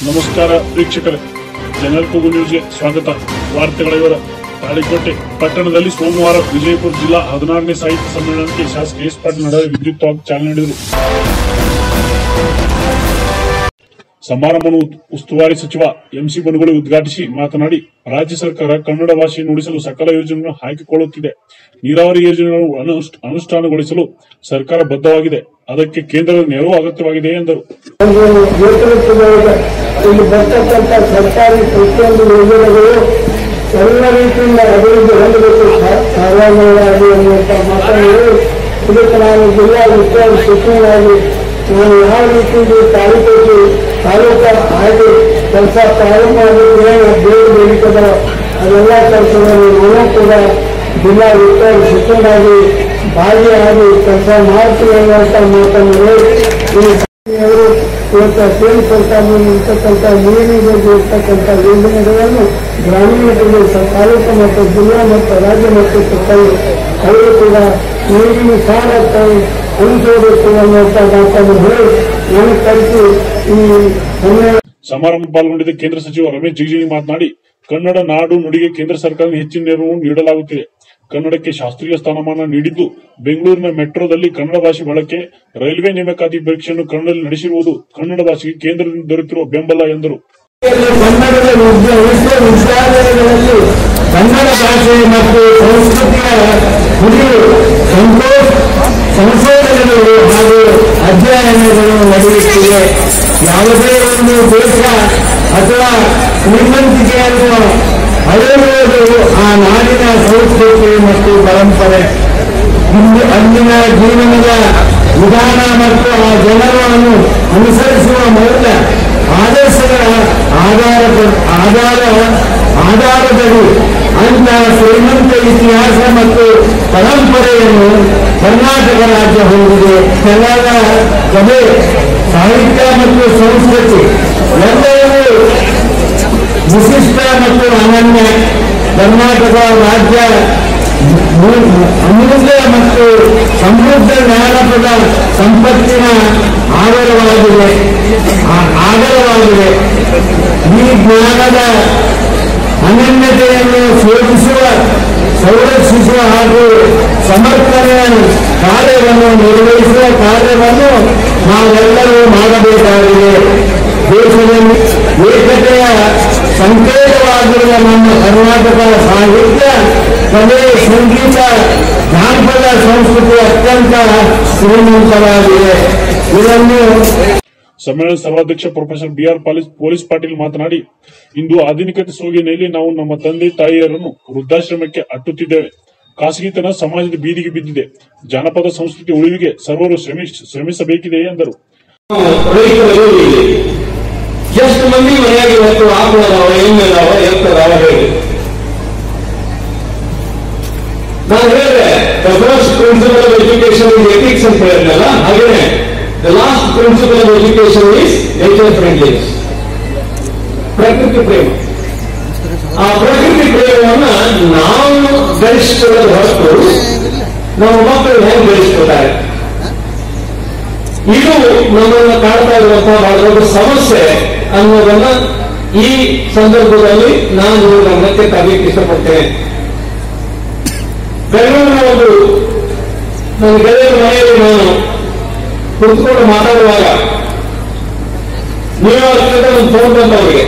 ನಮಸ್ಕಾರ ವೀಕ್ಷಕರೇ, ಜನರಲ್ ಕೂಗು ನ್ಯೂಸ್ಗೆ ಸ್ವಾಗತ. ವಾರ್ತೆಗಳ ವಿವರ. ತಾಳಿಕೋಟೆ ಪಟ್ಟಣದಲ್ಲಿ ಸೋಮವಾರ ವಿಜಯಪುರ ಜಿಲ್ಲಾ 16ನೇ ಸಾಹಿತ್ಯ ಸಮ್ಮೇಳನಕ್ಕೆ ಶಾಸಕ ಎಸ್ ಪಾಟೀಲ್ ನಡಾವಿ ವಿದ್ಯುಕ್ತವಾಗಿ ಚಾಲನೆ ನೀಡಿದರು. ಸಮಾರಂಭವನ್ನು ಉಸ್ತುವಾರಿ ಸಚಿವ ಎಂಸಿ ಬನಗೂಳಿ ಉದ್ಘಾಟಿಸಿ ಮಾತನಾಡಿ, ರಾಜ್ಯ ಸರ್ಕಾರ ಕನ್ನಡ ಭಾಷೆ ನುಡಿಸಲು ಸಕಲ ಯೋಜನೆಗಳನ್ನು ಹಾಕಿಕೊಳ್ಳುತ್ತಿದೆ. ನೀರಾವರಿ ಯೋಜನೆಗಳನ್ನು ಅನುಷ್ಠಾನಗೊಳಿಸಲು ಸರ್ಕಾರ ಬದ್ಧವಾಗಿದೆ. ಅದಕ್ಕೆ ಕೇಂದ್ರದ ನೆರವು ಅಗತ್ಯವಾಗಿದೆ ಎಂದರು. ಇಲ್ಲಿ ಬರ್ತಕ್ಕಂಥ ಸರ್ಕಾರಿ ಪ್ರತಿಯೊಂದು ಯೋಜನೆಗಳು ಎಲ್ಲ ರೀತಿಯಿಂದ ಅಭಿವೃದ್ಧಿ ಹೊಂದಬೇಕು ಸಾರ್ವಜನಿಕವಾಗಿ ಅನ್ನುವಂಥ ಮಾತನ್ನು ಇದಕ್ಕೆ ನಾನು ಜಿಲ್ಲಾ ಉಸ್ತುವಾರಿ ಸಚಿವರಾಗಿ ನಾನು ಯಾವ ರೀತಿಯಲ್ಲಿ ತಾಲೂಕು ಹಾಗೆ ಕೆಲಸ ಪ್ರಾರಂಭ ಮಾಡಲಿಕ್ಕೆ ಬೇರೆ ಬೇಡಿಕೆದ ಅದೆಲ್ಲ ಕೆಲಸಗಳನ್ನು ನಾನು ಕೂಡ ಜಿಲ್ಲಾ ಉಸ್ತುವಾರಿ ಸಚಿವರಾಗಿ ಭಾಗಿಯಾಗಿ ಕೆಲಸ ಮಾಡ್ತೀವಿ ಅನ್ನುವಂಥ ಮಾತನ್ನು ಅವರು ಇವತ್ತು ಕೇಂದ್ರ ಸರ್ಕಾರದಲ್ಲಿ ಇರ್ತಕ್ಕಂಥ ನೀರಿನ ಇರ್ತಕ್ಕಂಥ ಯೋಜನೆಗಳನ್ನು ಗ್ರಾಮೀಣ ಪ್ರದೇಶ ತಾಲೂಕು ಮತ್ತು ಜಿಲ್ಲಾ ಮತ್ತು ರಾಜ್ಯ ಮಟ್ಟಕ್ಕೆ ಅವರು ಕೂಡ ನೀರಿನ ಸಾಲಕ್ಕೆ ಅನುಸರಿಸಬೇಕು ಅನ್ನುವಂಥ ಮಾತನ್ನು ಹೇಳಿ ನಾನು ಕಲಿಸಿ ಈ ಸಮಾರಂಭ ಪಾಲ್ಗೊಂಡಿದ್ದ ಕೇಂದ್ರ ಸಚಿವ ರಮೇಶ್ ಜಿಗಜಿಣಗಿ ಮಾತನಾಡಿ, ಕನ್ನಡ ನಾಡು ನುಡಿಗೆ ಕೇಂದ್ರ ಸರ್ಕಾರದ ಹೆಚ್ಚಿನ ನೆರವು ನೀಡಲಾಗುತ್ತಿದೆ. ಕನ್ನಡಕ್ಕೆ ಶಾಸ್ತ್ರೀಯ ಸ್ಥಾನಮಾನ ನೀಡಿದ್ದು, ಬೆಂಗಳೂರಿನ ಮೆಟ್ರೋದಲ್ಲಿ ಕನ್ನಡ ಭಾಷೆ ಬಳಕೆ, ರೈಲ್ವೆ ನೇಮಕಾತಿ ಪರೀಕ್ಷೆಯನ್ನು ಕನ್ನಡದಲ್ಲಿ ನಡೆಸಿರುವುದು ಕನ್ನಡ ಭಾಷೆಗೆ ಕೇಂದ್ರದಿಂದ ದೊರೆತಿರುವ ಬೆಂಬಲ ಎಂದರು. ಕನ್ನಡದ ವಿಶ್ವವಿದ್ಯಾಲಯಗಳಲ್ಲಿ ಕನ್ನಡ ಭಾಷೆ ಮತ್ತು ಸಂಸ್ಕೃತಿಯ ಕುರಿತು ಸಂಶೋಧನೆಗಳು ಹಾಗೂ ಅಧ್ಯಯನಗಳು ನಡೆಯುತ್ತಿವೆ. ಯಾವುದೇ ಒಂದು ದೇಶ ಅಥವಾ ಶ್ರೀಮಂತಿಕೆಯನ್ನು ಅಳೆಯುವುದು ಆ ನಾಡಿನ ಸಂಸ್ಕೃತಿ ಮತ್ತು ಪರಂಪರೆ, ಅಂದಿನ ಜೀವನದ ವಿಧಾನ ಮತ್ತು ಆ ಜನರನ್ನು ಅನುಸರಿಸುವ ಮೌಲ್ಯ ಆದರ್ಶಗಳ ಆಧಾರದಲ್ಲಿ ಅಂತ ಶ್ರೀಮಂತ ಇತಿಹಾಸ ಮತ್ತು ಪರಂಪರೆಯನ್ನು ಕರ್ನಾಟಕ ರಾಜ್ಯ ಹೊಂದಿದೆ. ಕನ್ನಡ ಕಲೆ, ಸಾಹಿತ್ಯ ಮತ್ತು ಸಂಸ್ಕೃತಿ ಎಲ್ಲವೂ ವಿಶಿಷ್ಟ ಮತ್ತು ಅನನ್ಯ. ಕರ್ನಾಟಕ ರಾಜ್ಯ ಅಮೂಲ್ಯ ಮತ್ತು ಸಮೃದ್ಧ ಜ್ಞಾನಪದ ಸಂಪತ್ತಿನ ಆಗರವಾಗಿದೆ. ಈ ಜ್ಞಾನದ ಅನನ್ಯತೆಯನ್ನು ಶೋಧಿಸುವ, ಸಂರಕ್ಷಿಸುವ ಹಾಗೂ ಸಮರ್ಥನೆಯ ಕಾರ್ಯವನ್ನು ನಿರ್ವಹಿಸುವ ಕಾರ್ಯವನ್ನು ನಾವೆಲ್ಲರೂ ಮಾಡಬೇಕಾಗಿದೆ. ದೇಶದಲ್ಲಿ ಏಕತೆಯ ಸಂಕೇತವಾಗಿರುವ ನಮ್ಮ ಕರ್ನಾಟಕ ಸಾಹಿತ್ಯ, ಕಲೆ, ಸಂಗೀತ, ಜಾನಪದ ಸಂಸ್ಕೃತಿ ಅತ್ಯಂತ ಶ್ರೀಮಂತವಾಗಿದೆ. ಇದನ್ನು ಸಮ್ಮೇಳನ ಸರ್ವಾಧ್ಯಕ್ಷ ಪ್ರೊಫೆಸರ್ ಬಿಆರ್ ಪೊಲೀಸ್ ಪಾಟೀಲ್ ಮಾತನಾಡಿ, ಇಂದು ಆಧುನಿಕತೆ ಸೋಗಿನಲ್ಲಿ ನಾವು ನಮ್ಮ ತಂದೆ ತಾಯಿಯರನ್ನು ವೃದ್ಧಾಶ್ರಮಕ್ಕೆ ಅಟ್ಟುತ್ತಿದ್ದೇವೆ. ಖಾಸಗಿತನ ಸಮಾಜದ ಬೀದಿಗೆ ಬಿದ್ದಿದೆ. ಜಾನಪದ ಸಂಸ್ಕೃತಿ ಉಳಿವಿಗೆ ಸರ್ವರು ಶ್ರಮಿಸಬೇಕಿದೆ ಎಂದರು. ಎಷ್ಟು ಮಂದಿ ಮನೆಯಾಗಿ ಇವತ್ತು ಆಕಳದಾವ, ಎಮ್ಮೆದಾವ, ಎತ್ತದಾವ ಹೇಳಿ ನಾನು ಹೇಳಿದೆ. The first principle of education is ethics ಅಂತ ಹೇಳಿದ್ನಲ್ಲ, ಹಾಗೇನೆ the last principle of education is nature friendliness, ಪ್ರಕೃತಿ ಪ್ರೇಮ. ಆ ಪ್ರಕೃತಿ ಪ್ರೇಮವನ್ನ ನಾವು ಬೆಳೆಸಿಕೊಳ್ಳಲು ಹೊರತು ನಮ್ಮ ಮಕ್ಕಳು ಹೇಗೆ ಬೆಳೆಸ್ಕೊಳ್ತಾರೆ, ಇದು ನಮ್ಮನ್ನು ಕಾಡ್ತಾ ಇರುವಂತಹ ಬಹಳ ದೊಡ್ಡ ಸಮಸ್ಯೆ ಅನ್ನೋದನ್ನ ಈ ಸಂದರ್ಭದಲ್ಲಿ ನಾನು ಗಮನಕ್ಕೆ ತರಲಿಕ್ಕೆ ಇಷ್ಟಪಡ್ತೇನೆ. ಬೆಂಗಳೂರಿನ ಒಂದು ನನ್ನ ಗೆಳೆಯರ ಮನೆಯಲ್ಲಿ ನಾನು ಕುಳಿತುಕೊಂಡು ಮಾತಾಡುವಾಗ ನ್ಯೂಯಾರ್ಕ್ನಿಂದ ಒಂದು ಫೋನ್ ಬಂತ. ಅವರಿಗೆ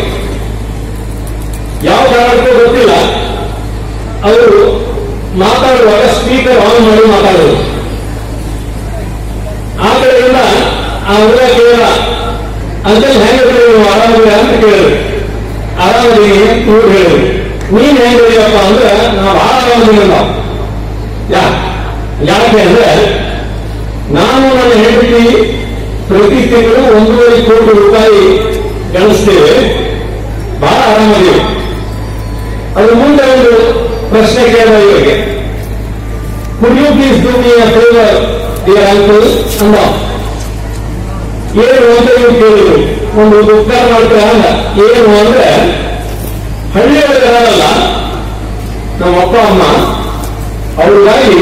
ಯಾವ ಕಾರಣಕ್ಕೂ ಗೊತ್ತಿಲ್ಲ, ಅವರು ಮಾತಾಡುವಾಗ ಸ್ಪೀಕರ್ ಆನ್ ಮಾಡಿ ಮಾತಾಡೋದು. ಆ ಕಡೆಯಿಂದ ಆ ಹುಡುಗ ಕೇಳ, ಅಂಕಲ್ ಹೆಂಗಿದ್ರೆ ನೀವು ಆರಾಮಿಲ್ಲ ಅಂತ ಕೇಳಿದ್ರು. ಆರಾಮದೀನಿ ಇವ್ರು ಹೇಳಿದ್ರು. ನೀನ್ ಹೆಂಗಿದೀಯಪ್ಪ ಅಂದ್ರೆ ನಾವು ಬಹಳ ಆರಾಮದೀನಿ. ನಾವು ಯಾಕೆ ಅಂದ್ರೆ ನಾನು ನನ್ನ ಹೆಂಡತಿ ಪ್ರತಿ ತಿಂಗಳು 1.5 ಕೋಟಿ ರೂಪಾಯಿ ಗಳಿಸ್ತೇವೆ, ಬಹಳ ಆರಾಮದೀವಿ. ಅದು ಮುಂದೆ ಒಂದು ಪ್ರಶ್ನೆ ಕೇಳಿದ ಇವರಿಗೆ, could you please do me a favour dear uncle ಅಂದ. ಏನು ಅಂತ ಇವ್ರು ಕೇಳಿದ್ರು. ಒಂದು ಉಪಕಾರ ಮಾಡ್ತೀರ ಅಲ್ಲ. ಏನು ಅಂದ್ರೆ ಹಳ್ಳಿಯೊಳಗಲ್ಲ, ನಮ್ಮ ಅಪ್ಪ ಅಮ್ಮ ಅವ್ರಿಗಾಗಿ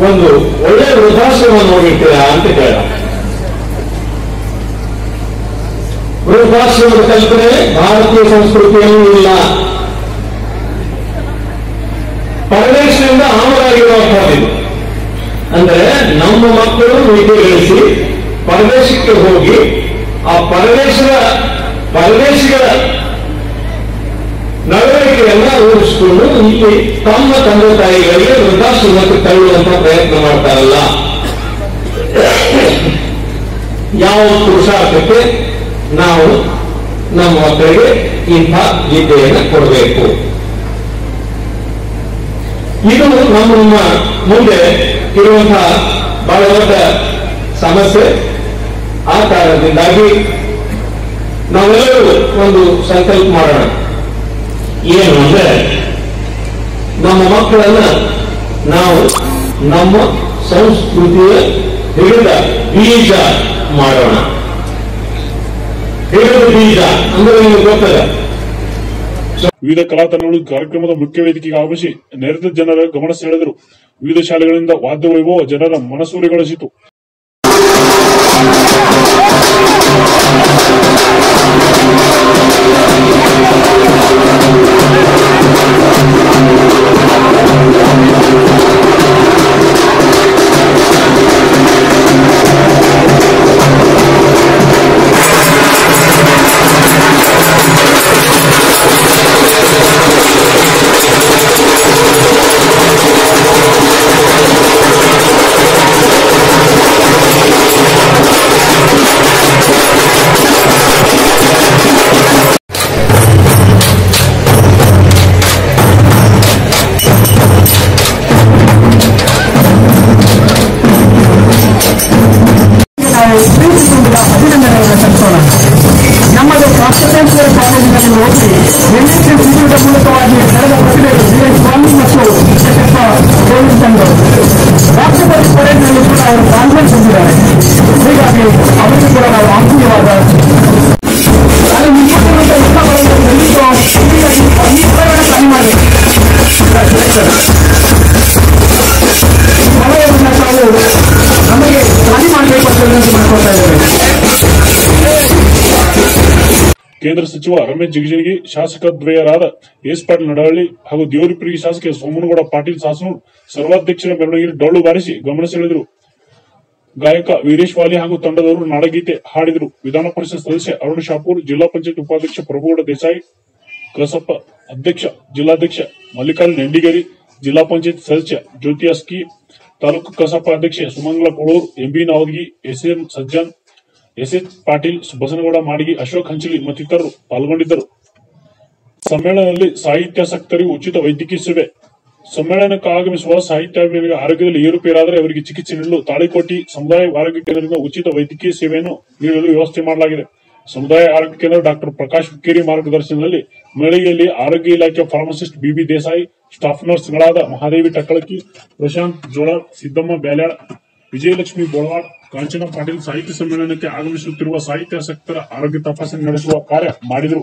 ಒಂದು ಒಳ್ಳೆ ವೃದ್ಧಾಶ್ರಮ ನೋಡಿರ್ತೀರಾ ಅಂತ ಕೇಳ. ವೃದ್ಧಾಶ್ರಮದ ಕಲ್ಪನೆ ಭಾರತೀಯ ಸಂಸ್ಕೃತಿಯಲ್ಲಿ ಇಲ್ಲ. ಪರದೇಶದಿಂದ ಆಮದಾಗಿರುವಂತಹದ್ದು. ಅಂದ್ರೆ ನಮ್ಮ ಮಕ್ಕಳು ವಿದ್ಯೆ ಗಳಿಸಿ ಪರದೇಶಕ್ಕೆ ಹೋಗಿ ಆ ಪರದೇಶಿಗಳ ನಡವಳಿಕೆಯನ್ನ ರೂಪಿಸಿಕೊಂಡು ಇಲ್ಲಿ ತಮ್ಮ ತಂದೆ ತಾಯಿಗಳಿಗೆ ವೃದ್ಧಾಶ್ರಮಕ್ಕೆ ತಳ್ಳುವಂತಹ ಪ್ರಯತ್ನ ಮಾಡ್ತಾರಲ್ಲ. ಯಾವ ಪುರುಷಾರ್ಥಕ್ಕೆ ನಾವು ನಮ್ಮ ಮಕ್ಕಳಿಗೆ ಇಂಥ ವಿದ್ಯೆಯನ್ನು ಕೊಡಬೇಕು? ಇದು ನಮ್ಮ ಮುಂದೆ ಇರುವಂತಹ ಬಹಳ ದೊಡ್ಡ ಸಮಸ್ಯೆ. ಆ ಕಾರಣದಿಂದಾಗಿ ನಾವೆಲ್ಲರೂ ಒಂದು ಸಂಕಲ್ಪ ಮಾಡೋಣ. ಏನು ಅಂದ್ರೆ, ನಮ್ಮ ಮಕ್ಕಳನ್ನ ನಾವು ನಮ್ಮ ಸಂಸ್ಕೃತಿಯ ಹಿಡಿದ ಬೀಜ ಮಾಡೋಣ. ಹಿಡಿದ ಬೀಜ ಅಂದ್ರೆ ನಿಮಗೆ ಗೊತ್ತದ. ವಿವಿಧ ಕಲಾತಂಡಗಳು ಕಾರ್ಯಕ್ರಮದ ಮುಖ್ಯ ವೇದಿಕೆಗೆ ಆಗಮಿಸಿ ನೆರೆದ ಜನರ ಗಮನ ಸೆಳೆದರು. ವಿವಿಧ ಶಾಲೆಗಳಿಂದ ವಾದ್ಯ ವೈಭವ ಜನರ ಮನಸೂರೆಗೊಳಿಸಿತು. ನಮ್ಮದು ಕಾನ್ಸ್ಟಿಟ್ಯೂಷನ್ ಕಾಲೇಜಿನಲ್ಲಿ ಓದಿ ಎನ್ಎಸ್ಎಸ್ ಶಿಬಿರದ ಮೂಲಕವಾಗಿ ನಡೆದ ಪ್ರತಿಭೆಗಳು ಸ್ವಾಮಿ ಮತ್ತು ಗೋವಿಂದ್ ತಂಡವರು ರಾಷ್ಟ್ರಪತಿ ಪರೇಡ್ನಲ್ಲಿ ಕೂಡ ಅವರು ಕಾನ್ಫರೆನ್ಸ್ ಹೊಂದಿದ್ದಾರೆ. ಹೀಗಾಗಿ ಅವರಿಗೆ ಕೂಡ ನಾವು ಆತ್ಮೀಯವಾದ ಖಾಲಿ ಮಾಡಿ ಸಮಯವನ್ನು ತಾವು ನಮಗೆ ಖಾಲಿ ಮಾಡಬೇಕು ಅಂತ ಮಾಡ್ಕೊಳ್ತಾ ಇದ್ದೇವೆ. ಕೇಂದ್ರ ಸಚಿವ ರಮೇಶ್ ಜಿಗಜಿಣಗಿ, ಶಾಸಕ ದ್ವಯರಾದ ಎಸ್ ಪಾಟೀಲ್ ನಡಹಳ್ಳಿ ಹಾಗೂ ದೇವರಿಪುರಿ ಶಾಸಕ ಸೋಮನಗೌಡ ಪಾಟೀಲ್ ಸಾಸನೂರ್ ಸರ್ವಾಧ್ಯಕ್ಷರ ಮೆರವಣಿಗೆಯಲ್ಲಿ ಡೊಳ್ಳು ಬಾರಿಸಿ ಗಮನ ಸೆಳೆದರು. ಗಾಯಕ ವೀರೇಶ್ ವಾಲಿ ಹಾಗೂ ತಂಡದವರು ನಾಡಗೀತೆ ಹಾಡಿದರು. ವಿಧಾನ ಪರಿಷತ್ ಸದಸ್ಯ ಅರುಣ್ ಶಾಪೂರ್, ಜಿಲ್ಲಾ ಪಂಚಾಯತ್ ಉಪಾಧ್ಯಕ್ಷ ಪ್ರಭುಗೌಡ ದೇಸಾಯಿ, ಕಸಪ ಅಧ್ಯಕ್ಷ ಜಿಲ್ಲಾಧ್ಯಕ್ಷ ಮಲ್ಲಿಕಾರ್ಜುನ್ ಹೆಂಡಿಗೇರಿ, ಜಿಲ್ಲಾ ಪಂಚಾಯತ್ ಸದಸ್ಯ ಜ್ಯೋತಿ ಅಸ್ಕಿ, ತಾಲೂಕು ಕಸಪ ಅಧ್ಯಕ್ಷೆ Sumangala Kolur, MB Navadagi, SM Sajjan, SH Patil, Basanagouda Madagi, Ashok Hanchali ಮತ್ತಿತರರು ಪಾಲ್ಗೊಂಡಿದ್ದರು. ಸಮ್ಮೇಳನದಲ್ಲಿ ಸಾಹಿತ್ಯಾಸಕ್ತರಿಗೆ ಉಚಿತ ವೈದ್ಯಕೀಯ ಸೇವೆ. ಸಮ್ಮೇಳನಕ್ಕೆ ಆಗಮಿಸುವ ಸಾಹಿತ್ಯಾಭಿಮಾನಿಗಳ ಆರೋಗ್ಯದಲ್ಲಿ ಏರುಪೇರಾದರೆ ಅವರಿಗೆ ಚಿಕಿತ್ಸೆ ನೀಡಲು ತಾಳಿಕೋಟಿ ಸಮುದಾಯ ಆರೋಗ್ಯ ಕೇಂದ್ರದಿಂದ ಉಚಿತ ವೈದ್ಯಕೀಯ ಸೇವೆಯನ್ನು ನೀಡಲು ವ್ಯವಸ್ಥೆ ಮಾಡಲಾಗಿದೆ. ಸಮುದಾಯ ಆರೋಗ್ಯ ಕೇಂದ್ರ ಡಾಕ್ಟರ್ ಪ್ರಕಾಶ್ ಹುಕ್ಕೇರಿ ಮಾರ್ಗದರ್ಶನದಲ್ಲಿ ಮೇಳಿಗೆಯಲ್ಲಿ ಆರೋಗ್ಯ ಇಲಾಖೆ ಫಾರ್ಮಸಿಸ್ಟ್ ಬಿಬಿ ದೇಸಾಯಿ, ಸ್ಟಾಫ್ ನರ್ಸ್ಗಳಾದ ಮಹಾದೇವಿ ಟಕ್ಕಳಕಿ, ಪ್ರಶಾಂತ್ ಜೋಳಾರ್, ಸಿದ್ದಮ್ಮ ಬ್ಯಾಲ್ಯಾಳ್, ವಿಜಯಲಕ್ಷ್ಮಿ ಬೋಳವಾಡ್, ಕಾಂಚನ ಪಾಟೀಲ್ ಸಾಹಿತ್ಯ ಸಮ್ಮೇಳನಕ್ಕೆ ಆಗಮಿಸುತ್ತಿರುವ ಸಾಹಿತ್ಯಾಸಕ್ತರ ಆರೋಗ್ಯ ತಪಾಸಣೆ ನಡೆಸುವ ಕಾರ್ಯ ಮಾಡಿದರು.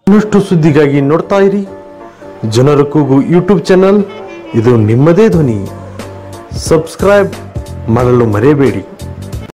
ಇನ್ನಷ್ಟು ಸುದ್ದಿಗಾಗಿ ನೋಡ್ತಾ ಇರಿ ಜನರ ಕೂಗು ಯೂಟ್ಯೂಬ್ ಚಾನಲ್. ಇದು ನಿಮ್ಮದೇ ಧ್ವನಿ. ಸಬ್ಸ್ಕ್ರೈಬ್ ಮಾಡಲು ಮರೆಯಬೇಡಿ.